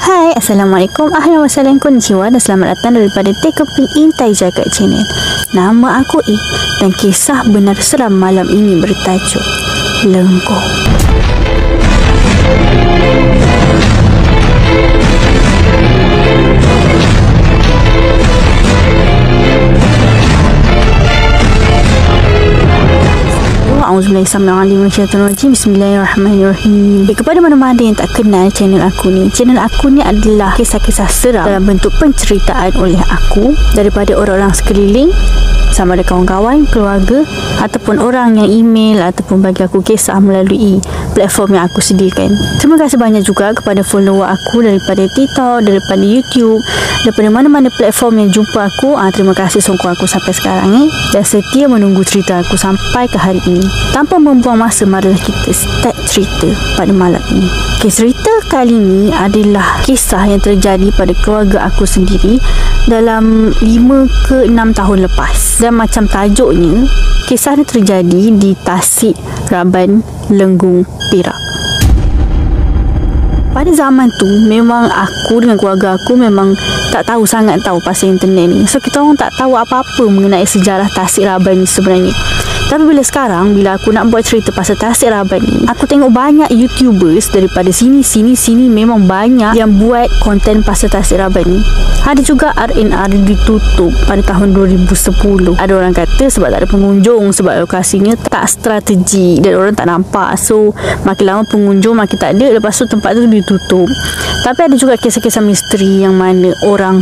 Hai, Assalamualaikum, ahlan wa sahlan, konnichiwa dan selamat datang daripada Tekoping Intai Jagat Channel. Nama aku I dan kisah benar seram malam ini bertajuk Lenggong. Bismillahirrahmanirrahim. Kepada mana-mana yang tak kenal channel aku ni adalah kisah-kisah seram dalam bentuk penceritaan oleh aku daripada orang-orang sekeliling, sama ada kawan-kawan, keluarga ataupun orang yang email ataupun bagi aku kisah melalui platform yang aku sediakan. Terima kasih banyak juga kepada follower aku daripada TikTok, daripada YouTube, daripada mana-mana platform yang jumpa aku. Terima kasih sokong aku sampai sekarang dan setia menunggu cerita aku sampai ke hari ini. Tanpa membuang masa, marilah kita start cerita pada malam ini. Okay, cerita kali ini adalah kisah yang terjadi pada keluarga aku sendiri dalam 5 ke 6 tahun lepas. Dan macam tajuknya, kisah ni terjadi di Tasik Raban, Lenggong, Perak. Pada zaman tu memang aku dengan keluarga aku memang tak sangat tahu pasal internet ni. So kita orang tak tahu apa-apa mengenai sejarah Tasik Raban ni sebenarnya. Tapi bila aku nak buat cerita pasal Tasik Raban ni, aku tengok banyak YouTubers daripada sini memang banyak yang buat konten pasal Tasik Raban ni. Ada juga RNR ditutup pada tahun 2010. Ada orang kata sebab tak ada pengunjung, sebab lokasinya tak strategi dan orang tak nampak. So makin lama pengunjung makin tak ada, lepas tu tempat tu ditutup. Tapi ada juga kisah-kisah misteri yang mana orang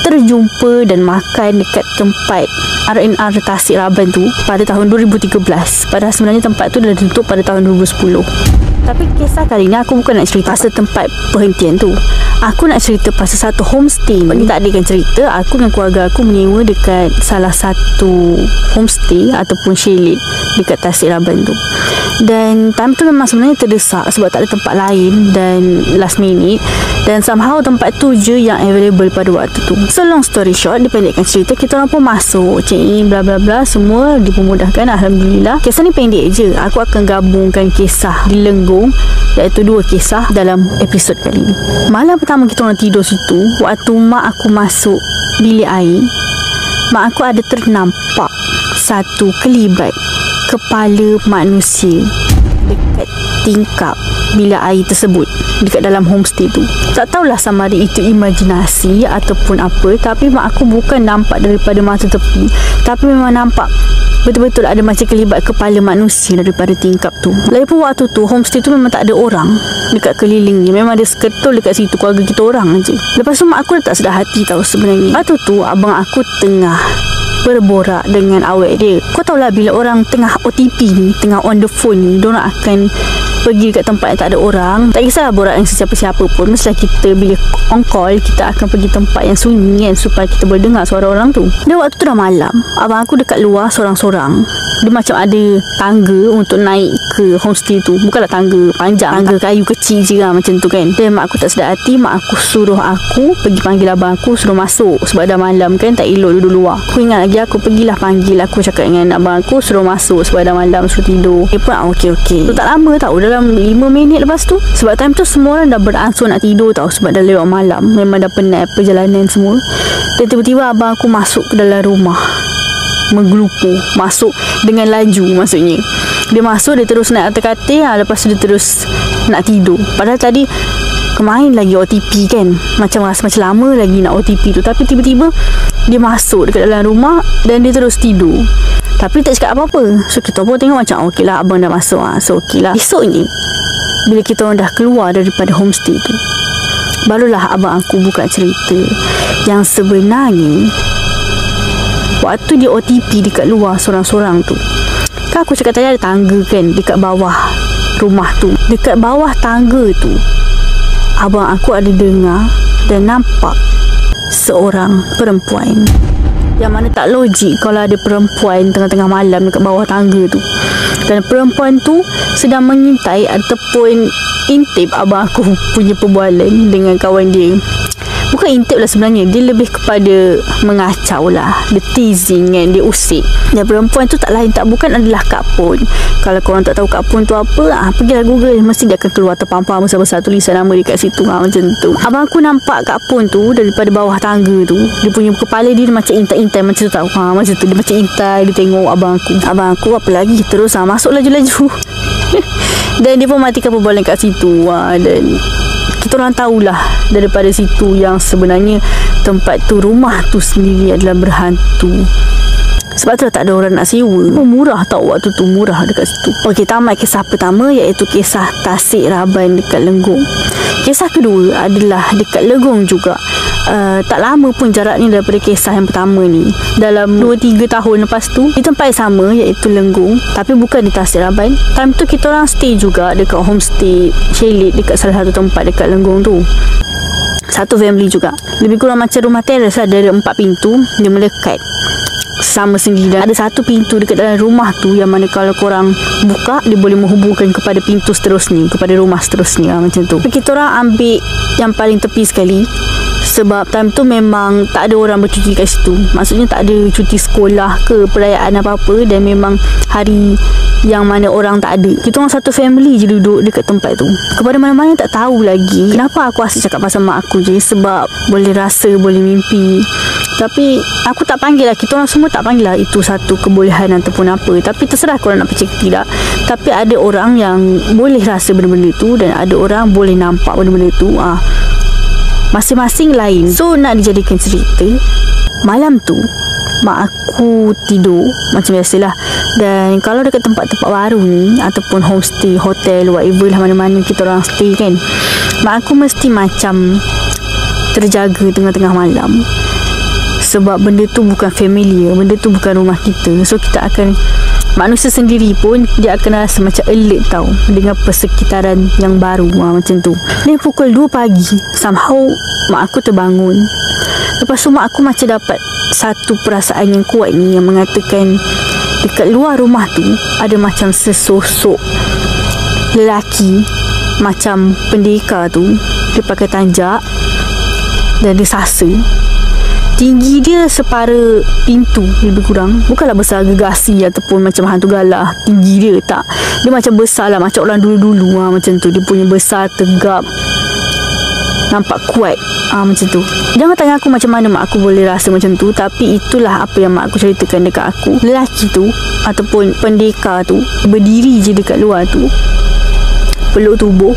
terjumpa dan makan dekat tempat RNR Tasik Raban tu pada tahun 2013. Padahal sebenarnya tempat tu dah ditutup pada tahun 2010. Tapi kisah kali ni aku bukan nak cerita pasal tempat perhentian tu. Aku nak cerita pasal satu homestay ni. Tak ada kan cerita, aku dan keluarga aku menyewa dekat salah satu homestay ataupun chalet dekat Tasik Raban tu. Dan time tu memang sebenarnya terdesak sebab tak ada tempat lain dan last minute. Dan somehow tempat tu je yang available pada waktu tu. So long story short, dipendekkan cerita, kita orang pun masuk, check in, bla bla bla, semua dipermudahkan, alhamdulillah. Kisah ni pendek je. Aku akan gabungkan kisah di Lenggong, iaitu 2 kisah dalam episod kali ni. Malam pertama kita orang tidur situ, waktu mak aku masuk bilik air, mak aku ada ternampak satu kelibat kepala manusia dekat tingkap bilik air tersebut, dekat dalam homestay tu. Tak tahulah sama ada itu imajinasi ataupun apa, tapi mak aku bukan nampak daripada mata tepi, tapi memang nampak betul-betul ada macam kelibat kepala manusia daripada tingkap tu. Lagipun waktu tu homestay tu memang tak ada orang dekat keliling ni, memang ada seketul dekat situ, keluarga kita orang je. Lepas tu mak aku dah tak sedar hati tahu sebenarnya. Waktu tu abang aku tengah berborak dengan awet dia. Kau tahulah bila orang tengah OTP ni, tengah on the phone ni, diorang akan pergi dekat tempat yang tak ada orang. Tak kisahlah borak dengan sesiapa-siapa pun, mestilah kita bila on call, kita akan pergi tempat yang sunyi kan, supaya kita boleh dengar suara orang tu. Dan waktu tu dah malam, abang aku dekat luar sorang-sorang. Dia macam ada tangga untuk naik ke homestay tu. Bukanlah tangga panjang, tangga kayu kecil je lah macam tu kan. Dan mak aku tak sedar hati, mak aku suruh aku pergi panggil abang aku, suruh masuk sebab dah malam kan, tak elok duduk luar. Aku ingat lagi, aku pergilah panggil, aku cakap dengan abang aku suruh masuk sebab dah malam, suruh tidur. Dia pun okey. Tu tak lama tau, dalam 5 minit lepas tu. Sebab time tu semua orang dah beransur nak tidur tau, sebab dah lewat malam, memang dah penat perjalanan semua. Dan tiba-tiba abang aku masuk ke dalam rumah, menggelupur, masuk dengan laju maksudnya. Dia masuk, dia terus naik atas katil, lepas tu dia terus nak tidur. Padahal tadi kemarin lagi OTP kan, macam rasa macam lama lagi nak OTP tu. Tapi tiba-tiba dia masuk dekat dalam rumah dan dia terus tidur, tapi tak cakap apa-apa. So kita pun tengok macam okey lah, abang dah masuk. So okey lah. Esoknya bila kita orang dah keluar daripada homestay tu, barulah abang aku buka cerita yang sebenarnya waktu dia OTP dekat luar sorang-sorang tu, kan aku cakap tadi ada tangga kan dekat bawah rumah tu. Dekat bawah tangga tu, abang aku ada dengar dan nampak seorang perempuan. Yang mana tak logik kalau ada perempuan tengah-tengah malam dekat bawah tangga tu. Dan perempuan tu sedang mengintai ataupun intip abang aku punya perbualan dengan kawan dia. bukan intip lah sebenarnya, dia lebih kepada mengacau lah, dia teasing kan, dia usik. Dan perempuan tu tak lain tak bukan adalah Kak Pon. Kalau korang tak tahu Kak Pon tu apa, pergilah Google, mesti dia akan keluar terpampang besar-besar tulisan nama dekat situ, macam tu. Abang aku nampak Kak Pon tu daripada bawah tangga tu, dia punya kepala dia macam intai-intai macam tu tau, macam tu, dia macam intai, dia tengok abang aku apa lagi, terus masuk laju-laju. Dan dia pun matikan perbualan kat situ. Dan kita orang tahulah daripada situ yang sebenarnya tempat tu, rumah tu sendiri adalah berhantu. Sebab tu tak ada orang nak sewa. Murah tau waktu tu, murah dekat situ. Okey, tamat kisah pertama, iaitu kisah Tasik Raban dekat Lenggong. Kisah kedua adalah dekat Lenggong juga. Tak lama pun jaraknya daripada kisah yang pertama ni. Dalam 2-3 tahun lepas tu, di tempat yang sama, iaitu Lenggong, tapi bukan di Tasik Raban. Time tu kita orang stay juga dekat homestay chalet dekat salah satu tempat dekat Lenggong tu. Satu family juga. Lebih kurang macam rumah teres lah, dari 4 pintu. Dia melekat sama sendiri, dan ada satu pintu dekat dalam rumah tu yang mana kalau korang buka, dia boleh menghubungkan kepada pintu seterusnya, kepada rumah seterusnya, macam tu. Tapi kita orang ambil yang paling tepi sekali, sebab time tu memang tak ada orang bercuti kat situ. Maksudnya tak ada cuti sekolah ke perayaan apa-apa, dan memang hari yang mana orang tak ada. Kita orang satu family je duduk dekat tempat tu. Kepada mana-mana tak tahu lagi kenapa aku asyik cakap pasal mak aku je, sebab boleh rasa, boleh mimpi. Tapi aku tak panggil lah, kita orang semua tak panggil lah itu satu kebolehan ataupun apa. Tapi terserah korang nak percaya ke tidak. Tapi ada orang yang boleh rasa benda-benda tu, dan ada orang boleh nampak benda-benda tu. Masing-masing lain. So nak dijadikan cerita, malam tu mak aku tidur macam biasalah. Dan kalau dekat tempat-tempat baru ni, ataupun homestay, hotel, whatever lah, mana-mana kita orang stay kan, mak aku mesti macam terjaga tengah-tengah malam. Sebab benda tu bukan familiar, benda tu bukan rumah kita. So kita akan, manusia sendiri pun dia akan rasa macam alert tau dengan persekitaran yang baru, macam tu. Dan pukul 2 pagi somehow mak aku terbangun. Lepas tu mak aku macam dapat satu perasaan yang kuat ni, yang mengatakan dekat luar rumah tu ada macam sesosok lelaki macam pendekar tu. Dia pakai tanjak dan dia sasa. Tinggi dia separa pintu lebih kurang. Bukanlah besar gegasi ataupun macam hantu galah tinggi dia, tak. Dia macam besar lah, macam orang dulu-dulu macam tu. Dia punya besar, tegap, nampak kuat, macam tu. Jangan tanya aku macam mana mak aku boleh rasa macam tu, tapi itulah apa yang mak aku ceritakan dekat aku. Lelaki tu ataupun pendekar tu berdiri je dekat luar tu, peluk tubuh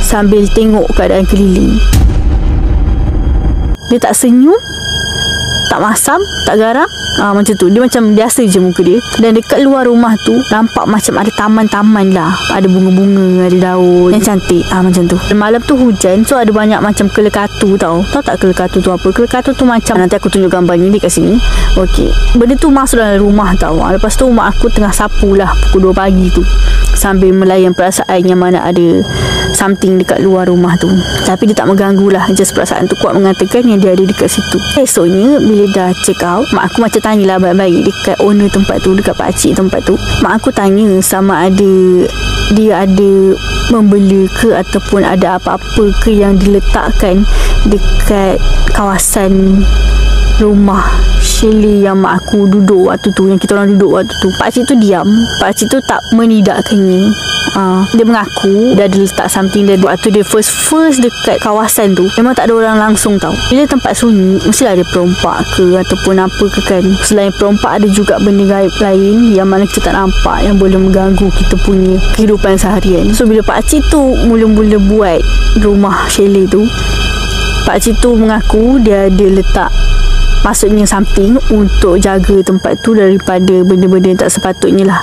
sambil tengok keadaan keliling. Dia tak senyum, tak masam, tak garang, macam tu. Dia macam biasa je muka dia. Dan dekat luar rumah tu nampak macam ada taman-taman lah, ada bunga-bunga, ada daun yang cantik, macam tu. Dan malam tu hujan, so ada banyak macam kelekatu tau. Tahu tak kelekatu tu apa? Kelekatu tu macam, nanti aku tunjuk gambarnya dekat sini. Okey, benda tu masuk dalam rumah tau. Lepas tu mak aku tengah sapu lah pukul 2 pagi tu, sambil melayan perasaan yang mana ada something dekat luar rumah tu. Tapi dia tak mengganggu lah, just perasaan tu kuat mengatakan yang dia ada dekat situ. Esoknya bila dah check out, mak aku macam tanyalah baik-baik dekat owner tempat tu, dekat pakcik tempat tu. Mak aku tanya sama ada dia ada membela ke ataupun ada apa-apa ke yang diletakkan dekat kawasan rumah chalet yang mak aku duduk waktu tu, yang kita orang duduk waktu tu. Pakcik tu diam, pakcik tu tak menidakkannya. Dia mengaku dia ada letak something. Dia waktu dia first dekat kawasan tu memang tak ada orang langsung tau. Bila tempat sunyi mestilah ada perompak ke ataupun apa ke kan. Selain perompak ada juga benda gaib lain yang mana kita tak nampak, yang boleh mengganggu kita punya kehidupan seharian. So bila pakcik tu mula-mula buat rumah chalet tu, pakcik tu mengaku dia ada letak, maksudnya something untuk jaga tempat tu daripada benda-benda yang tak sepatutnya lah.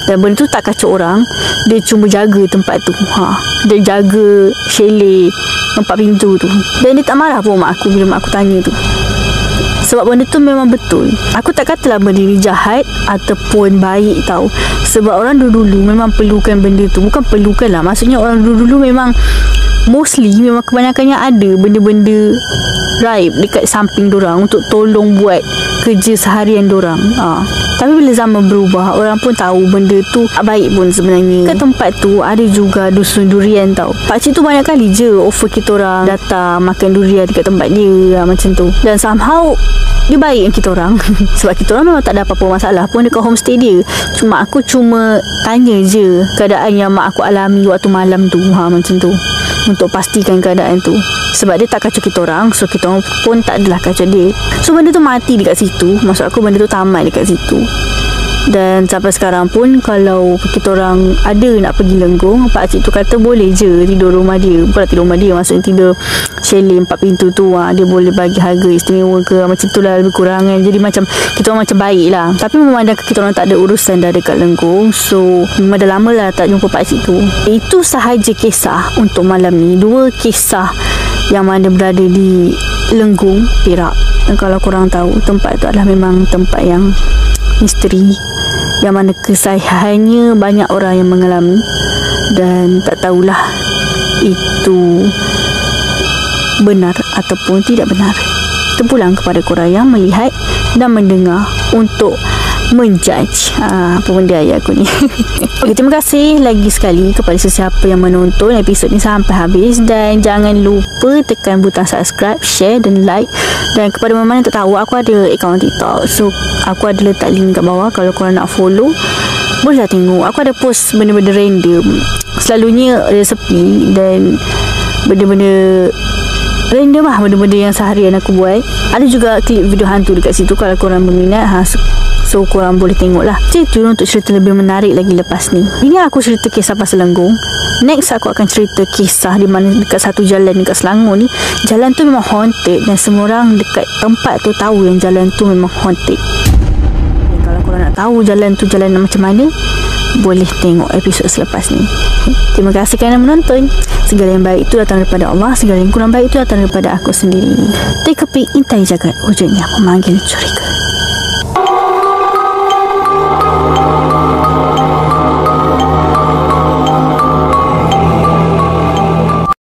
Dan benda tu tak kacau orang, dia cuma jaga tempat tu. Dia jaga chalet 4 pintu tu. Dan dia tak marah pun mak aku bila mak aku tanya tu, sebab benda tu memang betul. Aku tak katalah benda ni jahat ataupun baik tau. Sebab orang dulu-dulu memang perlukan benda tu. Bukan perlukan lah, maksudnya orang dulu-dulu memang mostly memang kebanyakannya ada benda-benda raib dekat samping dorang untuk tolong buat kerja seharian dorang. Tapi bila zaman berubah, orang pun tahu benda tu tak baik pun sebenarnya. Kat tempat tu ada juga dusun durian tau. Pakcik tu banyak kali je offer kita orang datang makan durian dekat tempat dia, macam tu. Dan somehow dia baik dengan kita orang. Sebab kita orang memang tak ada apa-apa masalah pun dekat homestay dia. Aku cuma tanya je keadaan yang mak aku alami waktu malam tu, macam tu, untuk pastikan keadaan tu. Sebab dia tak kacau kita orang, so kita orang pun tak adalah kacau dia. So benda tu mati dekat situ. Maksud aku benda tu tamat dekat situ. Dan sampai sekarang pun kalau kita orang ada nak pergi Lenggong, pakcik tu kata boleh je tidur rumah dia. Bukanlah tidur rumah dia, maksudnya tidur chalet 4 pintu tu. Dia boleh bagi harga istimewa ke, macam tu lah, lebih kurang kan. Jadi macam kita orang macam baik lah. Tapi memandangkan kita orang tak ada urusan dah dekat Lenggong, so memang dah lama lah tak jumpa pakcik tu. Itu sahaja kisah untuk malam ni. 2 kisah yang mana berada di Lenggong, Perak. Dan kalau korang tahu, tempat tu adalah memang tempat yang misteri, yang mana kesahihannya banyak orang yang mengalami dan tak tahulah itu benar ataupun tidak benar. Terpulang kepada korang yang melihat dan mendengar untuk menjudge apa benda ayat aku ni. Okay, terima kasih lagi sekali kepada sesiapa yang menonton episod ni sampai habis, dan jangan lupa tekan butang subscribe, share dan like. Dan kepada mana-mana yang tak tahu, aku ada akaun TikTok, so aku ada letak link kat bawah. Kalau korang nak follow, bolehlah tengok. Aku ada post benda-benda random, selalunya resepi dan benda-benda random lah, benda-benda yang seharian aku buat. Ada juga klip video hantu dekat situ kalau korang berminat. So korang boleh tengok lah. Stay tune untuk cerita lebih menarik lagi lepas ni. Ini aku cerita kisah pasal Lenggong. Next aku akan cerita kisah di mana dekat satu jalan dekat Selangor ni, jalan tu memang haunted dan semua orang dekat tempat tu tahu yang jalan tu memang haunted. Dan kalau korang nak tahu jalan tu jalan macam mana, boleh tengok episod selepas ni. Terima kasih kerana menonton. Segala yang baik itu datang daripada Allah, segala yang kurang baik itu datang daripada aku sendiri. Teka pik intai jagat, wujudnya memanggil curiga.